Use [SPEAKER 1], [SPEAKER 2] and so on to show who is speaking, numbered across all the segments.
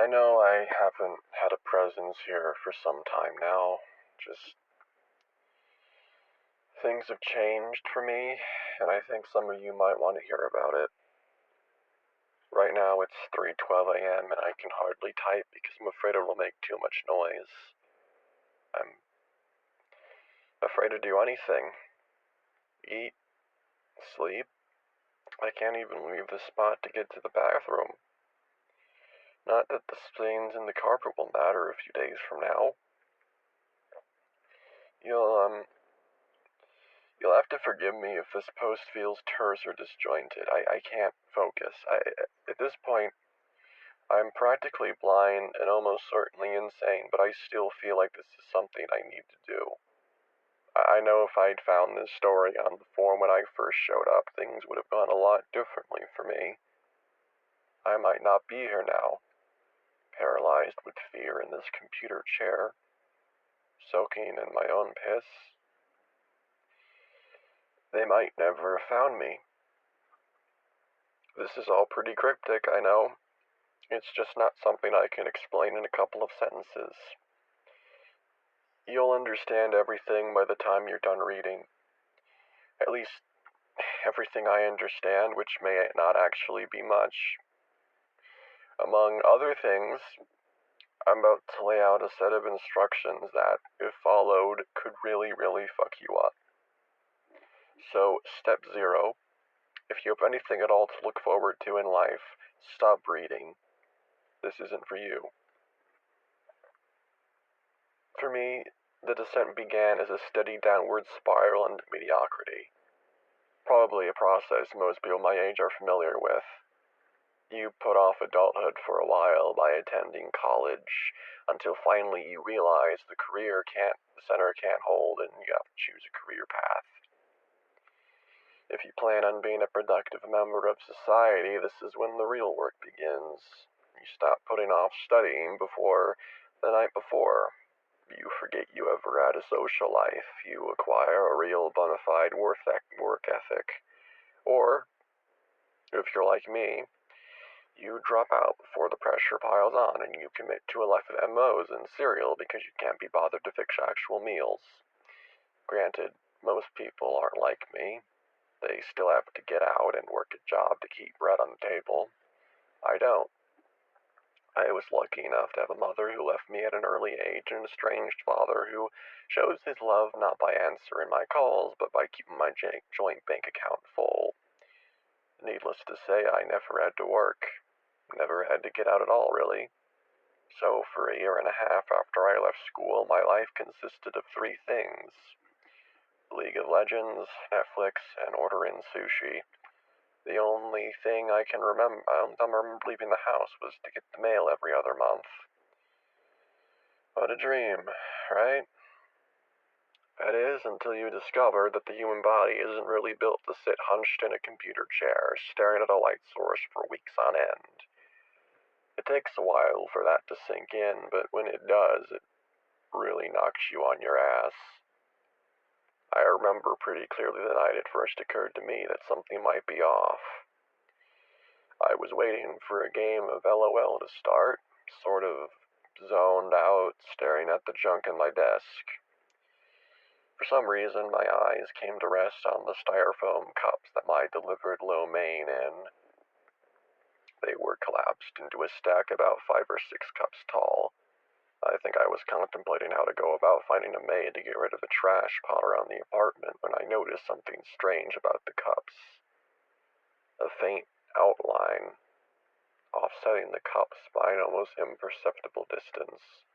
[SPEAKER 1] know I haven't had a presence here for some time now. Just things have changed for me, and I think some of you might want to hear about it. Right now it's 3:12 a.m. and I can hardly type because I'm afraid it will make too much noise. I'm afraid to do anything. Eat, sleep. I can't even leave the spot to get to the bathroom. Not that the stains in the carpet will matter a few days from now. You'll have to forgive me if this post feels terse or disjointed. I can't focus. At this point, I'm practically blind and almost certainly insane, but I still feel like this is something I need to do. I know if I'd found this story on the forum when I first showed up, things would have gone a lot differently for me. I might not be here now, paralyzed with fear in this computer chair, soaking in my own piss. They might never have found me. This is all pretty cryptic, I know. It's just not something I can explain in a couple of sentences. You'll understand everything by the time you're done reading. At least, everything I understand, which may not actually be much. Among other things, I'm about to lay out a set of instructions that, if followed, could really, really fuck you up. So, step 0, if you have anything at all to look forward to in life, stop reading. This isn't for you. For me, the descent began as a steady downward spiral into mediocrity. Probably a process most people my age are familiar with. You put off adulthood for a while by attending college, until finally you realize the center can't hold, and you have to choose a career path. If you plan on being a productive member of society, this is when the real work begins. You stop putting off studying the night before. You forget you ever had a social life. You acquire a real bona fide work ethic. Or, if you're like me, you drop out before the pressure piles on and you commit to a life of MOs and cereal because you can't be bothered to fix actual meals. Granted, most people aren't like me. They still have to get out and work a job to keep bread on the table. I don't. I was lucky enough to have a mother who left me at an early age and an estranged father who shows his love not by answering my calls, but by keeping my joint bank account full. Needless to say, I never had to work. Never had to get out at all, really. So for a year and a half after I left school, my life consisted of 3 things: League of Legends, Netflix, and ordering sushi. The only thing I remember leaving the house was to get the mail every other month. What a dream, right? That is, until you discover that the human body isn't really built to sit hunched in a computer chair, staring at a light source for weeks on end. It takes a while for that to sink in, but when it does, it really knocks you on your ass. I remember pretty clearly the night it first occurred to me that something might be off. I was waiting for a game of LOL to start, sort of zoned out, staring at the junk in my desk. For some reason, my eyes came to rest on the styrofoam cups that my delivered lo mein in. They were collapsed into a stack about 5 or 6 cups tall. I think I was contemplating how to go about finding a maid to get rid of the trash piled around the apartment when I noticed something strange about the cups. A faint outline, offsetting the cups by an almost imperceptible distance.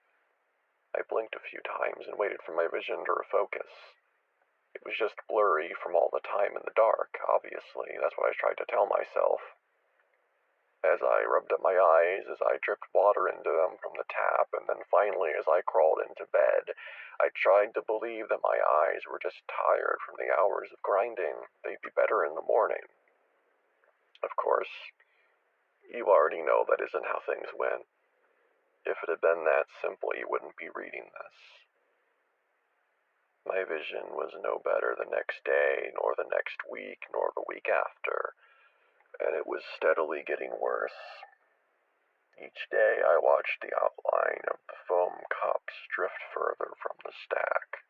[SPEAKER 1] I blinked a few times and waited for my vision to refocus. It was just blurry from all the time in the dark, obviously. That's what I tried to tell myself. As I rubbed at my eyes, as I dripped water into them from the tap, and then finally as I crawled into bed, I tried to believe that my eyes were just tired from the hours of grinding. They'd be better in the morning. Of course, you already know that isn't how things went. If it had been that simple, you wouldn't be reading this. My vision was no better the next day, nor the next week, nor the week after, and it was steadily getting worse. Each day I watched the outline of the foam cups drift further from the stack,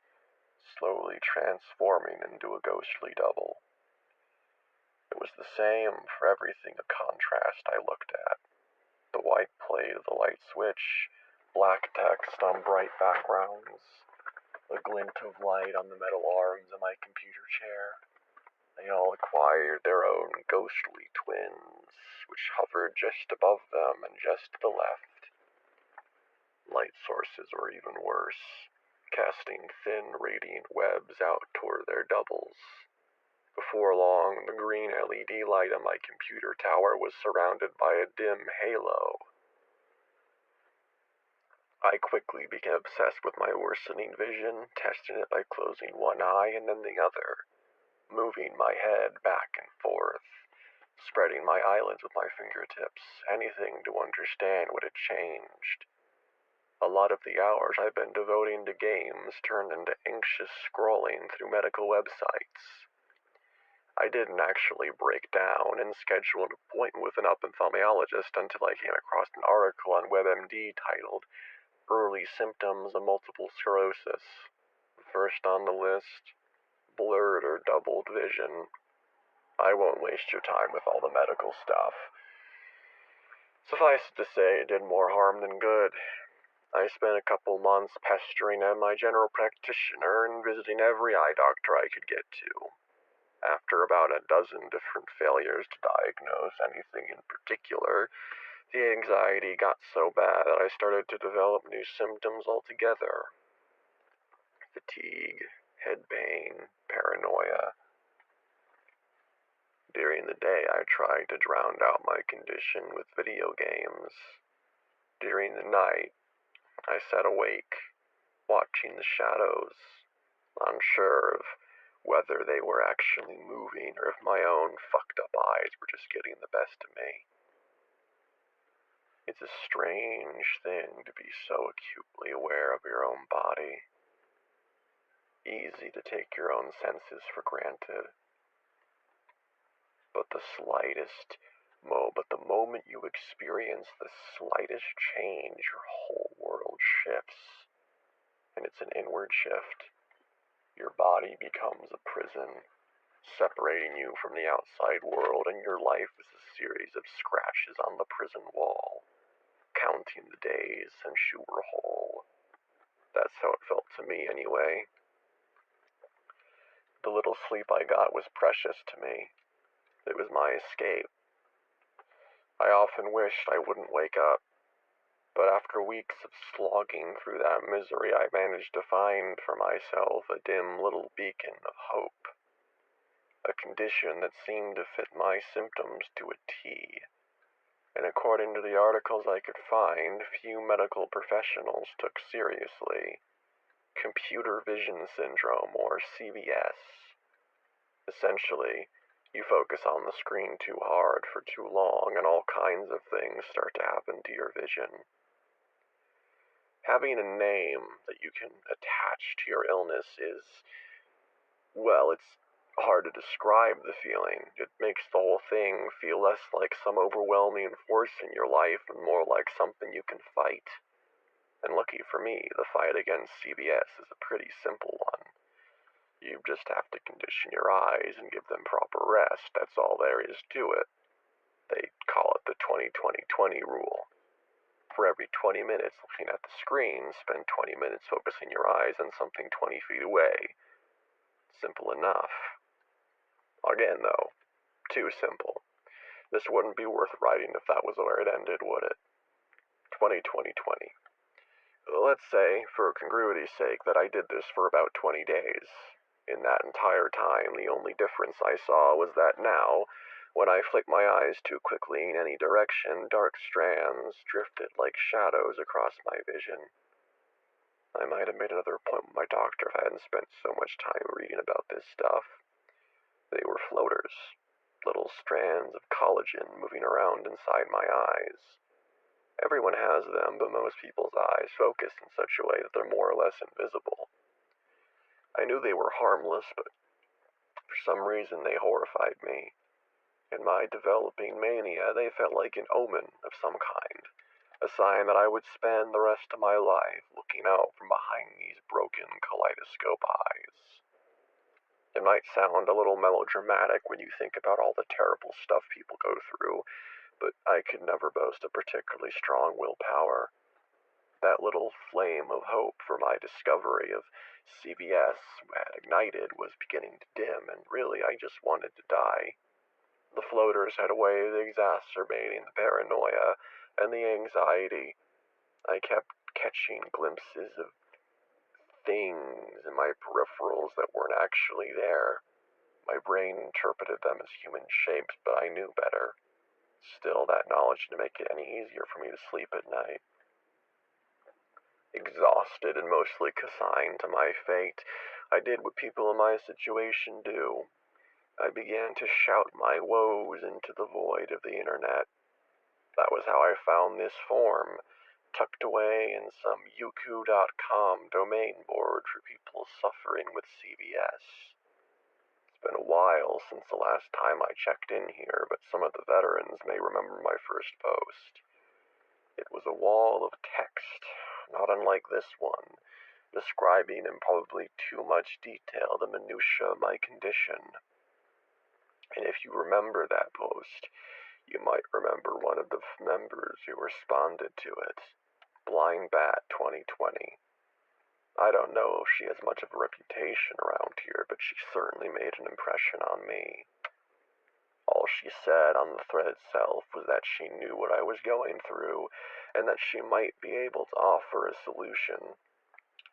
[SPEAKER 1] slowly transforming into a ghostly double. It was the same for everything of contrast I looked at. The white plate of the light switch, black text on bright backgrounds, a glint of light on the metal arms of my computer chair. They all acquired their own ghostly twins, which hovered just above them and just to the left. Light sources were even worse, casting thin, radiant webs out toward their doubles. Before long, the green LED light on my computer tower was surrounded by a dim halo. I quickly became obsessed with my worsening vision, testing it by closing one eye and then the other, moving my head back and forth, spreading my eyelids with my fingertips, anything to understand what had changed. A lot of the hours I've been devoting to games turned into anxious scrolling through medical websites. I didn't actually break down and schedule an appointment with an ophthalmologist until I came across an article on WebMD titled Early Symptoms of Multiple Sclerosis. First on the list, blurred or doubled vision. I won't waste your time with all the medical stuff. Suffice it to say, it did more harm than good. I spent a couple months pestering at my general practitioner and visiting every eye doctor I could get to. After about a dozen different failures to diagnose anything in particular, the anxiety got so bad that I started to develop new symptoms altogether. Fatigue, head pain, paranoia. During the day, I tried to drown out my condition with video games. During the night, I sat awake, watching the shadows, unsure of whether they were actually moving or if my own fucked up eyes were just getting the best of me. It's a strange thing to be so acutely aware of your own body. Easy to take your own senses for granted. But the moment you experience the slightest change, your whole world shifts. And it's an inward shift. Your body becomes a prison, separating you from the outside world, and your life is a series of scratches on the prison wall, counting the days since you were whole. That's how it felt to me anyway. The little sleep I got was precious to me. It was my escape. I often wished I wouldn't wake up, but after weeks of slogging through that misery, I managed to find for myself a dim little beacon of hope. A condition that seemed to fit my symptoms to a T. And according to the articles I could find, few medical professionals took seriously. Computer vision syndrome, or CVS. Essentially, you focus on the screen too hard for too long, and all kinds of things start to happen to your vision. Having a name that you can attach to your illness is, well, it's hard to describe the feeling. It makes the whole thing feel less like some overwhelming force in your life and more like something you can fight. And lucky for me, the fight against CVS is a pretty simple one. You just have to condition your eyes and give them proper rest. That's all there is to it. They call it the 20-20-20 rule. For every 20 minutes looking at the screen, spend 20 minutes focusing your eyes on something 20 feet away. Simple enough. Again, though, too simple. This wouldn't be worth writing if that was where it ended, would it? 20-20-20. Let's say, for congruity's sake, that I did this for about 20 days. In that entire time, the only difference I saw was that now, when I flicked my eyes too quickly in any direction, dark strands drifted like shadows across my vision. I might have made another appointment with my doctor if I hadn't spent so much time reading about this stuff. They were floaters, little strands of collagen moving around inside my eyes. Everyone has them, but most people's eyes focus in such a way that they're more or less invisible. I knew they were harmless, but for some reason they horrified me. In my developing mania, they felt like an omen of some kind. a sign that I would spend the rest of my life looking out from behind these broken kaleidoscope eyes. It might sound a little melodramatic when you think about all the terrible stuff people go through, but I could never boast a particularly strong willpower. That little flame of hope for my discovery of CBS had ignited was beginning to dim, and really I just wanted to die. The floaters had a way of exacerbating the paranoia and the anxiety. I kept catching glimpses of things in my peripherals that weren't actually there. My brain interpreted them as human shapes, but I knew better. Still, that knowledge didn't make it any easier for me to sleep at night. Exhausted and mostly consigned to my fate, I did what people in my situation do. I began to shout my woes into the void of the internet. That was how I found this form, tucked away in some yuku.com domain board for people suffering with CBS. It's been a while since the last time I checked in here, but some of the veterans may remember my first post. It was a wall of text, not unlike this one, describing in probably too much detail the minutiae of my condition. And if you remember that post, you might remember one of the members who responded to it, Blind Bat 2020. I don't know if she has much of a reputation around here, but she certainly made an impression on me. All she said on the thread itself was that she knew what I was going through, and that she might be able to offer a solution.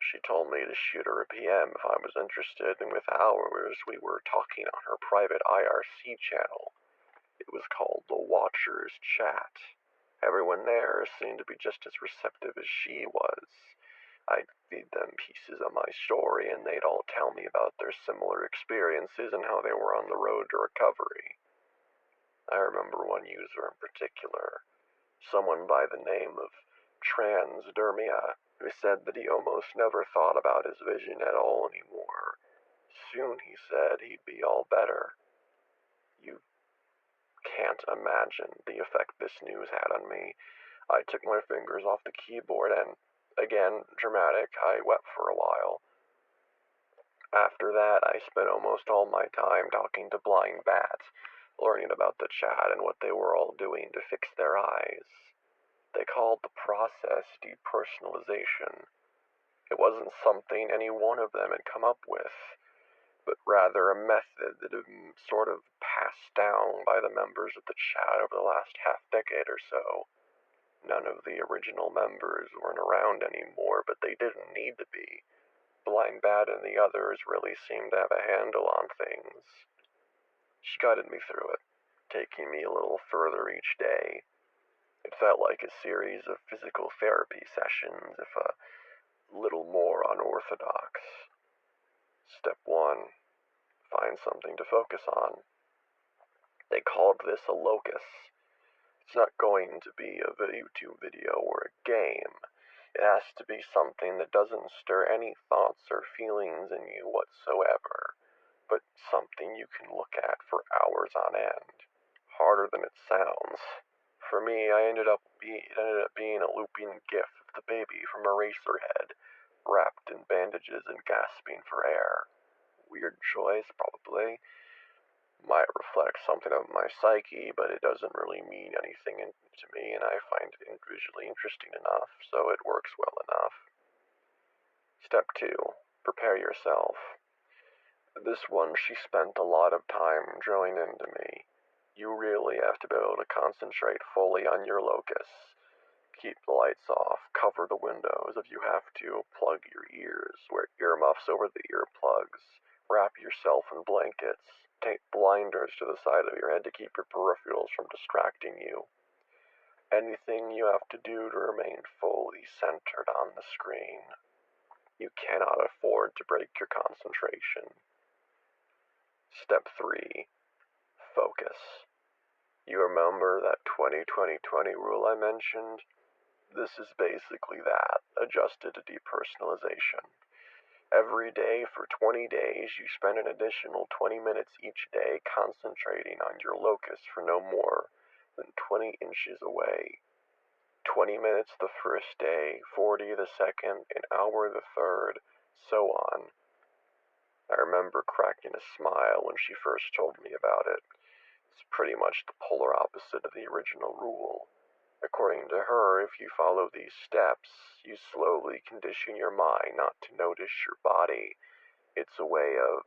[SPEAKER 1] She told me to shoot her a PM if I was interested, and within hours we were talking on her private IRC channel. It was called the Watcher's Chat. Everyone there seemed to be just as receptive as she was. I'd feed them pieces of my story, and they'd all tell me about their similar experiences and how they were on the road to recovery. I remember one user in particular, someone by the name of Transdermia, who said that he almost never thought about his vision at all anymore. Soon, he said, he'd be all better. You can't imagine the effect this news had on me. I took my fingers off the keyboard and, again, dramatic, I wept for a while. After that, I spent almost all my time talking to blind bats, learning about the chat and what they were all doing to fix their eyes. They called the process depersonalization. It wasn't something any one of them had come up with, but rather a method that had been sort of passed down by the members of the chat over the last half-decade or so. None of the original members weren't around anymore, but they didn't need to be. Blind Bat and the others really seemed to have a handle on things. She guided me through it, taking me a little further each day. It felt like a series of physical therapy sessions, if a little more unorthodox. Step 1. Find something to focus on. They called this a locus. It's not going to be a YouTube video or a game. It has to be something that doesn't stir any thoughts or feelings in you whatsoever, but something you can look at for hours on end. Harder than it sounds. For me, it ended up being a looping gif of the baby from Eraserhead, wrapped in bandages and gasping for air. Weird choice, probably. Might reflect something of my psyche, but it doesn't really mean anything to me, and I find it visually interesting enough, so it works well enough. Step 2. Prepare yourself. This one she spent a lot of time drilling into me. You really have to be able to concentrate fully on your locus. Keep the lights off, cover the windows if you have to, plug your ears, wear earmuffs over the earplugs, wrap yourself in blankets, tape blinders to the side of your head to keep your peripherals from distracting you. Anything you have to do to remain fully centered on the screen. You cannot afford to break your concentration. Step 3. Focus. You remember that 20-20-20 rule I mentioned? This is basically that, adjusted to depersonalization. Every day for 20 days, you spend an additional 20 minutes each day concentrating on your locus for no more than 20 inches away. 20 minutes the first day, 40 the second, an hour the third, so on. I remember cracking a smile when she first told me about it. It's pretty much the polar opposite of the original rule. According to her, if you follow these steps, you slowly condition your mind not to notice your body. It's a way of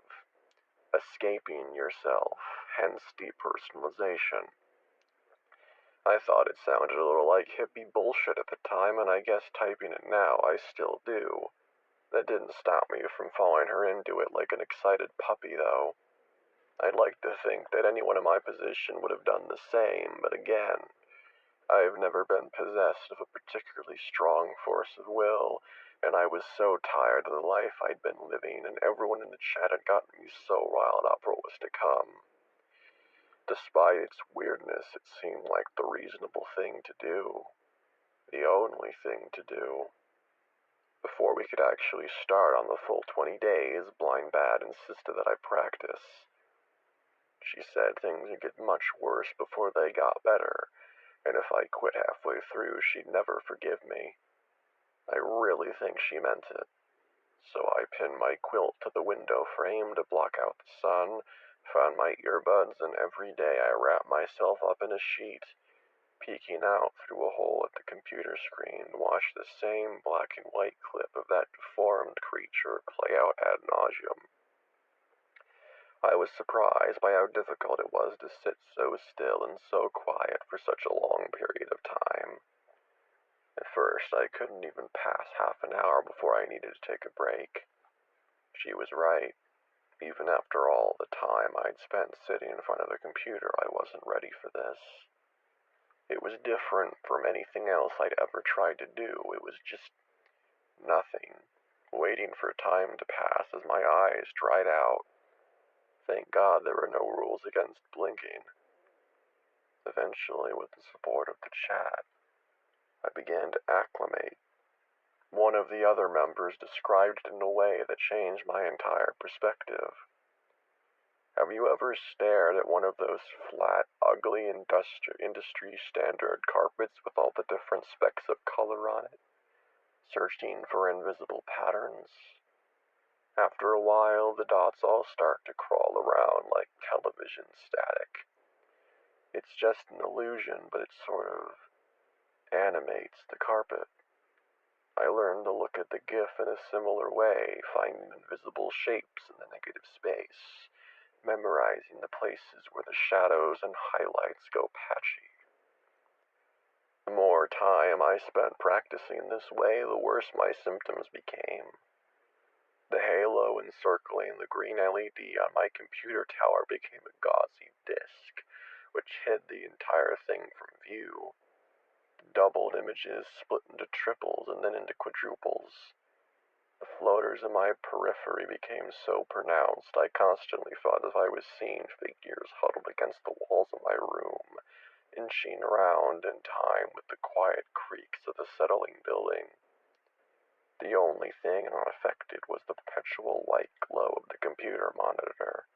[SPEAKER 1] escaping yourself, hence depersonalization. I thought it sounded a little like hippie bullshit at the time, and I guess typing it now I still do. That didn't stop me from following her into it like an excited puppy, though. I'd like to think that anyone in my position would have done the same, but again, I've never been possessed of a particularly strong force of will, and I was so tired of the life I'd been living, and everyone in the chat had gotten me so riled up for what was to come. Despite its weirdness, it seemed like the reasonable thing to do. The only thing to do. Before we could actually start on the full 20 days, Blind Bat insisted that I practice. She said things would get much worse before they got better, and if I quit halfway through, she'd never forgive me. I really think she meant it. So I pinned my quilt to the window frame to block out the sun, found my earbuds, and every day I wrapped myself up in a sheet, peeking out through a hole at the computer screen to watch the same black and white clip of that deformed creature play out ad nauseum. I was surprised by how difficult it was to sit so still and so quiet for such a long period of time. At first, I couldn't even pass half an hour before I needed to take a break. She was right. Even after all the time I'd spent sitting in front of the computer, I wasn't ready for this. It was different from anything else I'd ever tried to do. It was just nothing, waiting for time to pass as my eyes dried out. Thank God there were no rules against blinking. Eventually, with the support of the chat, I began to acclimate. One of the other members described it in a way that changed my entire perspective. Have you ever stared at one of those flat, ugly industry standard carpets with all the different specks of color on it, searching for invisible patterns? After a while, the dots all start to crawl around like television static. It's just an illusion, but it sort of animates the carpet. I learned to look at the GIF in a similar way, finding invisible shapes in the negative space, memorizing the places where the shadows and highlights go patchy. The more time I spent practicing this way, the worse my symptoms became. The halo encircling the green LED on my computer tower became a gauzy disk, which hid the entire thing from view. The doubled images split into triples and then into quadruples. The floaters in my periphery became so pronounced I constantly thought as I was seeing figures huddled against the walls of my room, inching around in time with the quiet creaks of the settling building. The only thing unaffected was the perpetual white glow of the computer monitor.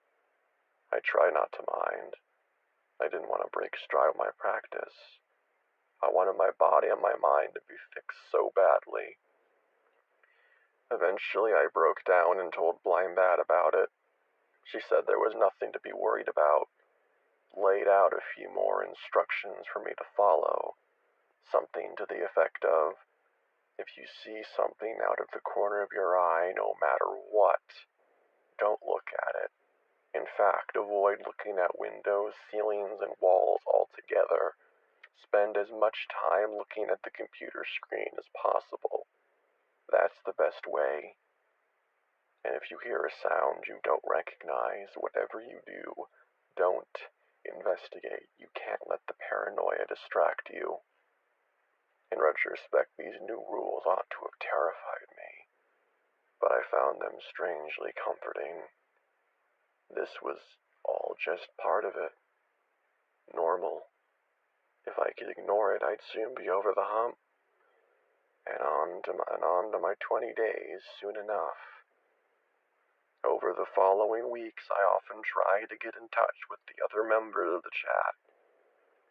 [SPEAKER 1] I tried not to mind. I didn't want to break stride with my practice. I wanted my body and my mind to be fixed so badly. Eventually, I broke down and told Blind Bat about it. She said there was nothing to be worried about, laid out a few more instructions for me to follow, something to the effect of, if you see something out of the corner of your eye, no matter what, don't look at it. In fact, avoid looking at windows, ceilings, and walls altogether. Spend as much time looking at the computer screen as possible. That's the best way. And if you hear a sound you don't recognize, whatever you do, don't investigate. You can't let the paranoia distract you. In retrospect, these new rules ought to have terrified me, but I found them strangely comforting. This was all just part of it. Normal. If I could ignore it, I'd soon be over the hump, and on to my 20 days soon enough. Over the following weeks, I often tried to get in touch with the other members of the chat.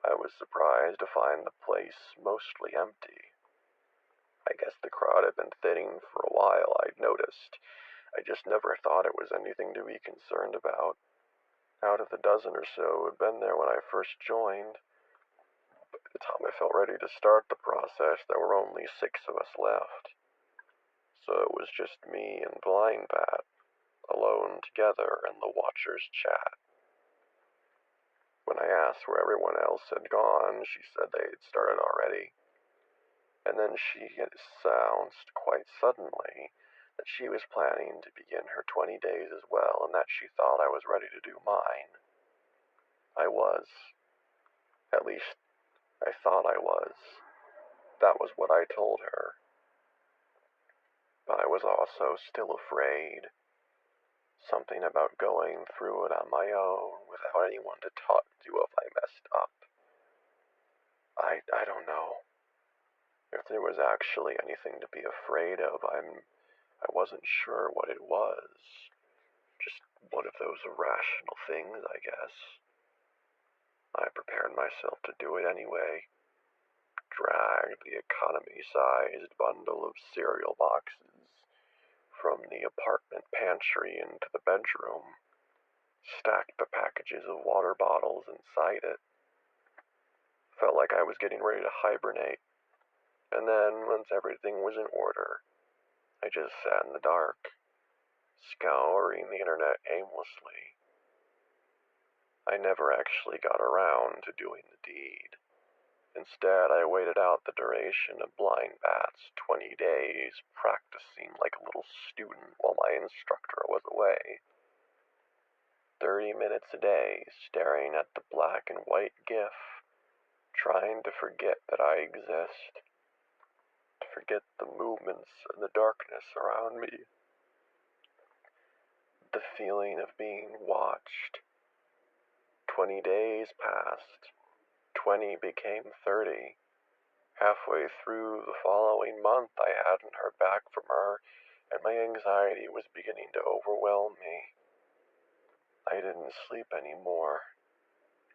[SPEAKER 1] I was surprised to find the place mostly empty. I guess the crowd had been thinning for a while, I'd noticed. I just never thought it was anything to be concerned about. Out of the dozen or so who had been there when I first joined, by the time I felt ready to start the process, there were only 6 of us left. So it was just me and Blind Bat, alone together in the Watchers chat. When I asked where everyone else had gone, she said they had started already. And then she announced quite suddenly that she was planning to begin her 20 days as well, and that she thought I was ready to do mine. I was. At least, I thought I was. That was what I told her. But I was also still afraid. Something about going through it on my own without anyone to talk to if I messed up. I don't know. If there was actually anything to be afraid of, I wasn't sure what it was. Just one of those irrational things, I guess. I prepared myself to do it anyway. Dragged the economy-sized bundle of cereal boxes from the apartment pantry into the bedroom. Stacked the packages of water bottles inside it. Felt like I was getting ready to hibernate. And then, once everything was in order, I just sat in the dark, scouring the internet aimlessly. I never actually got around to doing the deed. Instead, I waited out the duration of Blind Bat's 20 days, practicing like a little student while my instructor was away. 30 minutes a day, staring at the black and white GIF, trying to forget that I exist, to forget the movements and the darkness around me. The feeling of being watched. 20 days passed. 20 became 30. Halfway through the following month, I hadn't heard back from her, and my anxiety was beginning to overwhelm me. I didn't sleep anymore.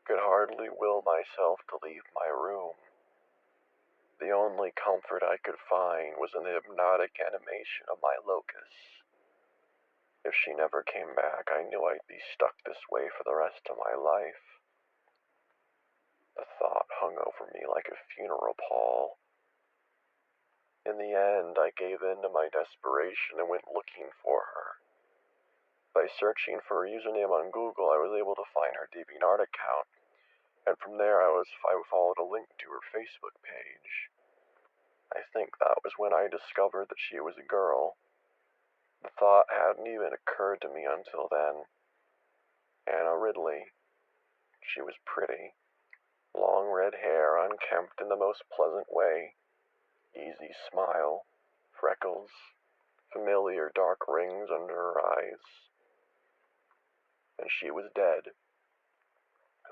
[SPEAKER 1] Could hardly will myself to leave my room. The only comfort I could find was in the hypnotic animation of my locus. If she never came back, I knew I'd be stuck this way for the rest of my life. The thought hung over me like a funeral pall. In the end, I gave in to my desperation and went looking for her. By searching for her username on Google, I was able to find her DeviantArt account, and from there I followed a link to her Facebook page. I think that was when I discovered that she was a girl. The thought hadn't even occurred to me until then. Anna Ridley. She was pretty. Long red hair, unkempt in the most pleasant way. Easy smile. Freckles. Familiar dark rings under her eyes. And she was dead.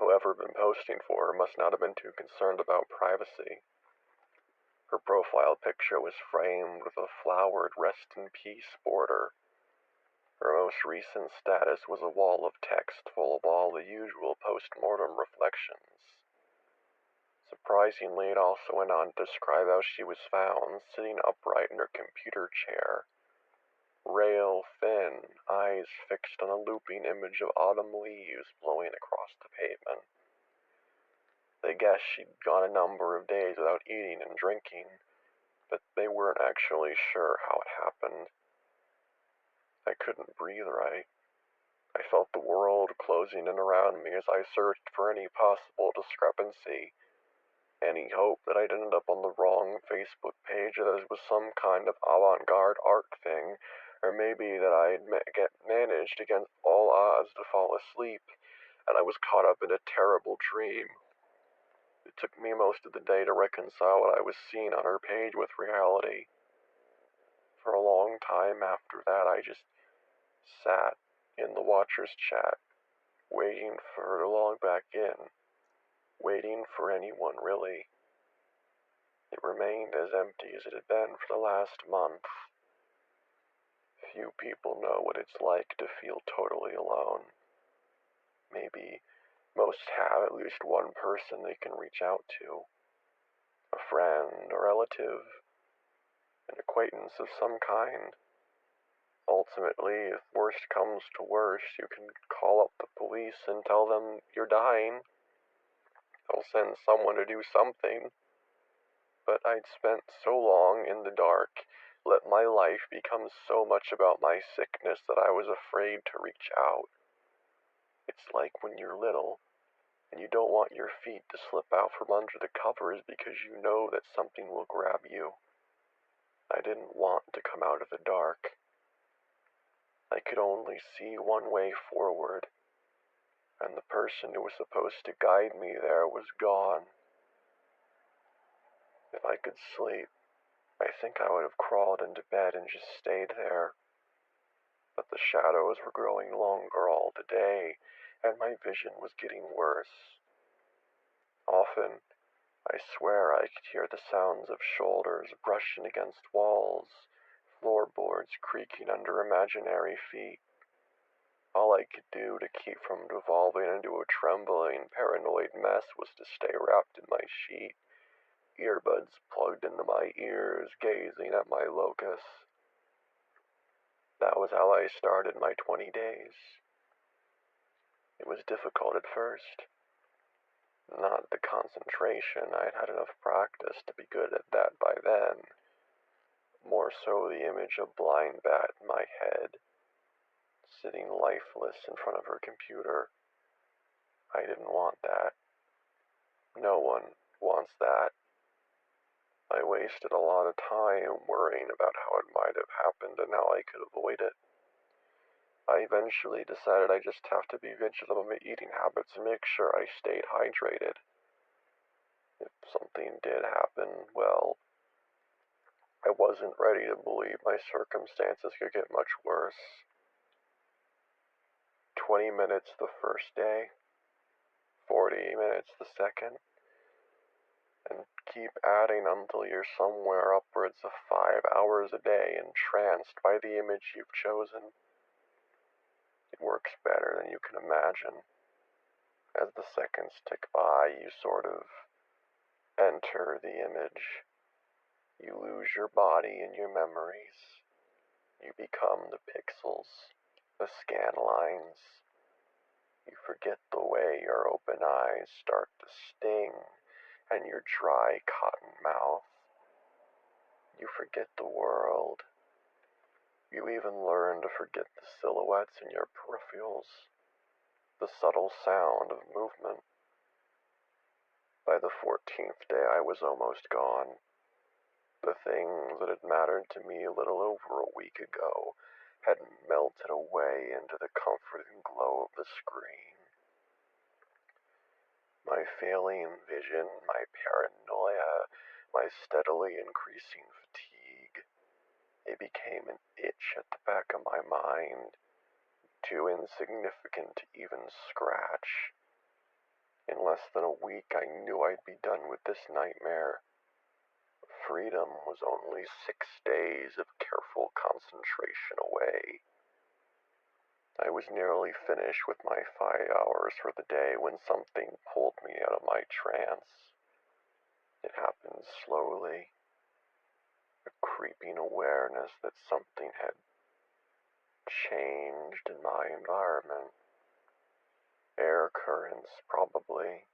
[SPEAKER 1] Whoever had been posting for her must not have been too concerned about privacy. Her profile picture was framed with a flowered rest in peace border. Her most recent status was a wall of text full of all the usual post-mortem reflections. Surprisingly, it also went on to describe how she was found, sitting upright in her computer chair, rail thin, eyes fixed on a looping image of autumn leaves blowing across the pavement. They guessed she'd gone a number of days without eating and drinking, but they weren't actually sure how it happened. I couldn't breathe right. I felt the world closing in around me as I searched for any possible discrepancy, any hope that I'd ended up on the wrong Facebook page, or that it was some kind of avant-garde art thing, or maybe that I'd managed against all odds to fall asleep, and I was caught up in a terrible dream. It took me most of the day to reconcile what I was seeing on her page with reality. For a long time after that, I just sat in the Watchers chat, waiting for her to log back in, waiting for anyone really. It remained as empty as it had been for the last month. Few people know what it's like to feel totally alone. Maybe Most have at least one person they can reach out to, a friend, a relative, an acquaintance of some kind. Ultimately, if worst comes to worst, you can call up the police and tell them you're dying. They'll send someone to do something. But I'd spent so long in the dark, let my life become so much about my sickness that I was afraid to reach out. It's like when you're little, and you don't want your feet to slip out from under the covers because you know that something will grab you. I didn't want to come out of the dark. I could only see one way forward, and the person who was supposed to guide me there was gone. If I could sleep, I think I would have crawled into bed and just stayed there. But the shadows were growing longer all the day, and my vision was getting worse. Often, I swear I could hear the sounds of shoulders brushing against walls, floorboards creaking under imaginary feet. All I could do to keep from devolving into a trembling, paranoid mess was to stay wrapped in my sheet, earbuds plugged into my ears, gazing at my locus. That was how I started my 20 days. It was difficult at first. Not the concentration, I'd had enough practice to be good at that by then. More so the image of blind Bat in my head, sitting lifeless in front of her computer. I didn't want that. No one wants that. I wasted a lot of time worrying about how it might have happened and how I could avoid it. I eventually decided I just have to be vigilant of my eating habits and make sure I stayed hydrated. If something did happen, well, I wasn't ready to believe my circumstances could get much worse. 20 minutes the first day, 40 minutes the second, and keep adding until you're somewhere upwards of 5 hours a day entranced by the image you've chosen. It works better than you can imagine. As the seconds tick by, you sort of enter the image. You lose your body and your memories. You become the pixels, the scan lines. You forget the way your open eyes start to sting and your dry cotton mouth. You forget the world. You even learn to forget the silhouettes in your peripherals, the subtle sound of movement. By the 14th day, I was almost gone. The things that had mattered to me a little over a week ago had melted away into the comforting glow of the screen. My failing vision, my paranoia, my steadily increasing fatigue, they became an itch at the back of my mind, too insignificant to even scratch. In less than a week, I knew I'd be done with this nightmare. Freedom was only 6 days of careful concentration away. I was nearly finished with my 5 hours for the day when something pulled me out of my trance. It happened slowly, a creeping awareness that something had changed in my environment. Air currents, probably.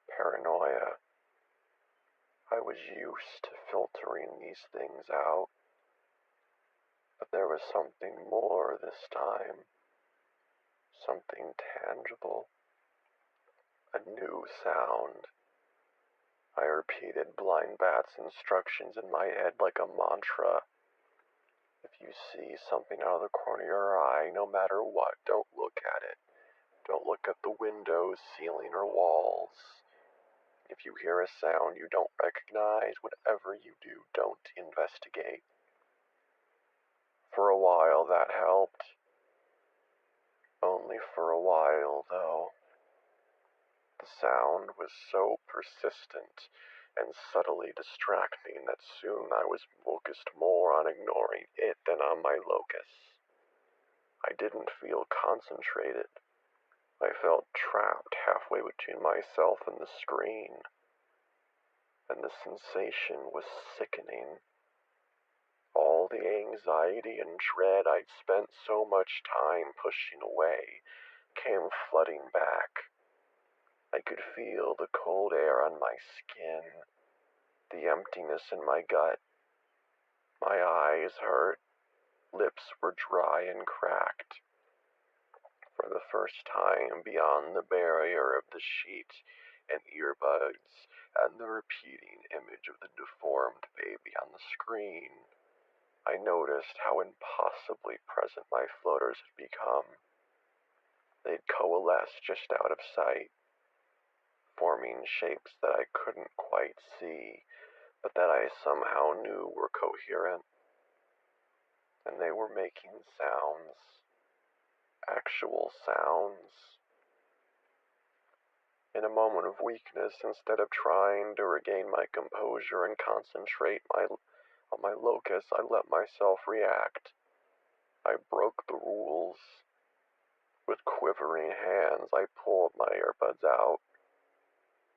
[SPEAKER 1] Paranoia. I was used to filtering these things out. But there was something more this time. Something tangible. A new sound. I repeated Blind Bat's instructions in my head like a mantra. If you see something out of the corner of your eye, no matter what, don't look at it. Don't look at the windows, ceiling, or walls. If you hear a sound you don't recognize, whatever you do, don't investigate. For a while that helped. Only for a while, though. The sound was so persistent and subtly distracting that soon I was focused more on ignoring it than on my locus. I didn't feel concentrated. I felt trapped halfway between myself and the screen, and the sensation was sickening. All the anxiety and dread I'd spent so much time pushing away came flooding back. I could feel the cold air on my skin, the emptiness in my gut. My eyes hurt, lips were dry and cracked. For the first time, beyond the barrier of the sheet and earbuds and the repeating image of the deformed baby on the screen, I noticed how impossibly present my floaters had become. They'd coalesced just out of sight, forming shapes that I couldn't quite see, but that I somehow knew were coherent. And they were making sounds, actual sounds. In a moment of weakness, instead of trying to regain my composure and concentrate on my locus, I let myself react. I broke the rules. With quivering hands, I pulled my earbuds out.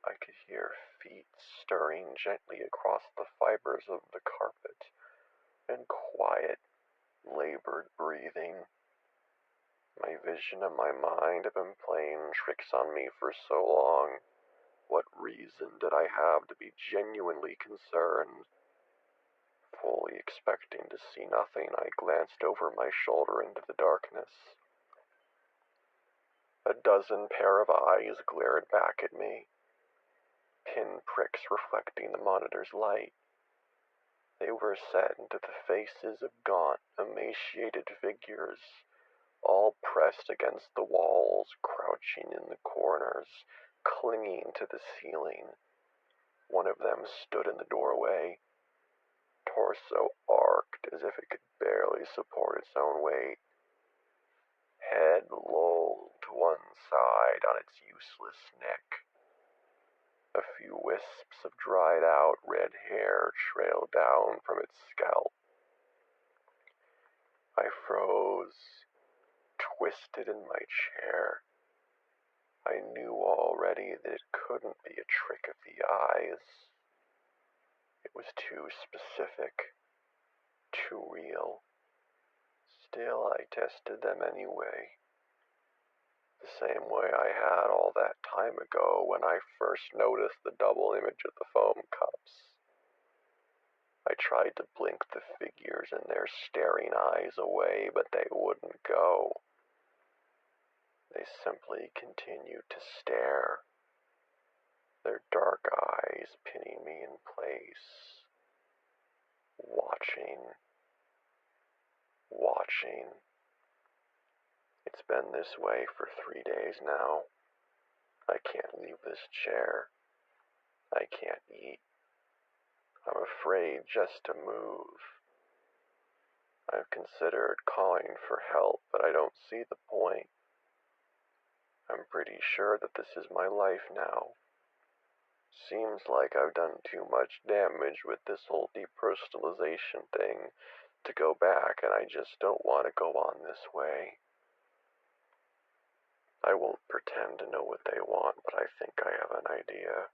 [SPEAKER 1] I could hear feet stirring gently across the fibers of the carpet, and quiet, labored breathing. My vision and my mind have been playing tricks on me for so long. What reason did I have to be genuinely concerned? Fully expecting to see nothing, I glanced over my shoulder into the darkness. A dozen pair of eyes glared back at me, pinpricks reflecting the monitor's light. They were set into the faces of gaunt, emaciated figures, all pressed against the walls, crouching in the corners, clinging to the ceiling. One of them stood in the doorway, torso arched as if it could barely support its own weight, head lolled to one side on its useless neck. A few wisps of dried out red hair trailed down from its scalp. I froze, twisted in my chair. I knew already that it couldn't be a trick of the eyes. It was too specific, too real. Still, I tested them anyway. The same way I had all that time ago when I first noticed the double image of the foam cups. I tried to blink the figures in their staring eyes away, but they wouldn't go. They simply continued to stare, their dark eyes pinning me in place, watching. It's been this way for 3 days now. I can't leave this chair. I can't eat. I'm afraid just to move. I've considered calling for help, but I don't see the point. I'm pretty sure that this is my life now. Seems like I've done too much damage with this whole depersonalization thing to go back, and I just don't want to go on this way. I won't pretend to know what they want, but I think I have an idea.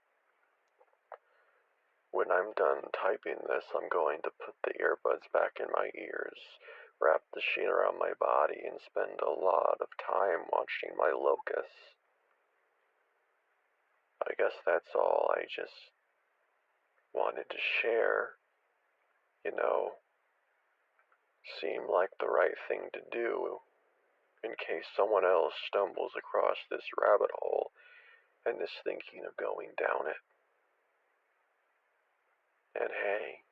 [SPEAKER 1] When I'm done typing this, I'm going to put the earbuds back in my ears, wrap the sheet around my body, and spend a lot of time watching my locus. I guess that's all I just wanted to share. You know, seemed like the right thing to do in case someone else stumbles across this rabbit hole and is thinking of going down it. And hey,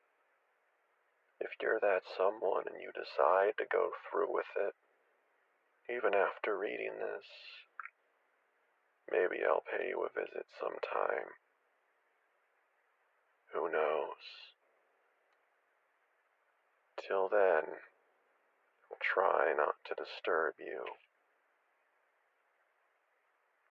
[SPEAKER 1] if you're that someone and you decide to go through with it, even after reading this, maybe I'll pay you a visit sometime. Who knows? Till then, I'll try not to disturb you.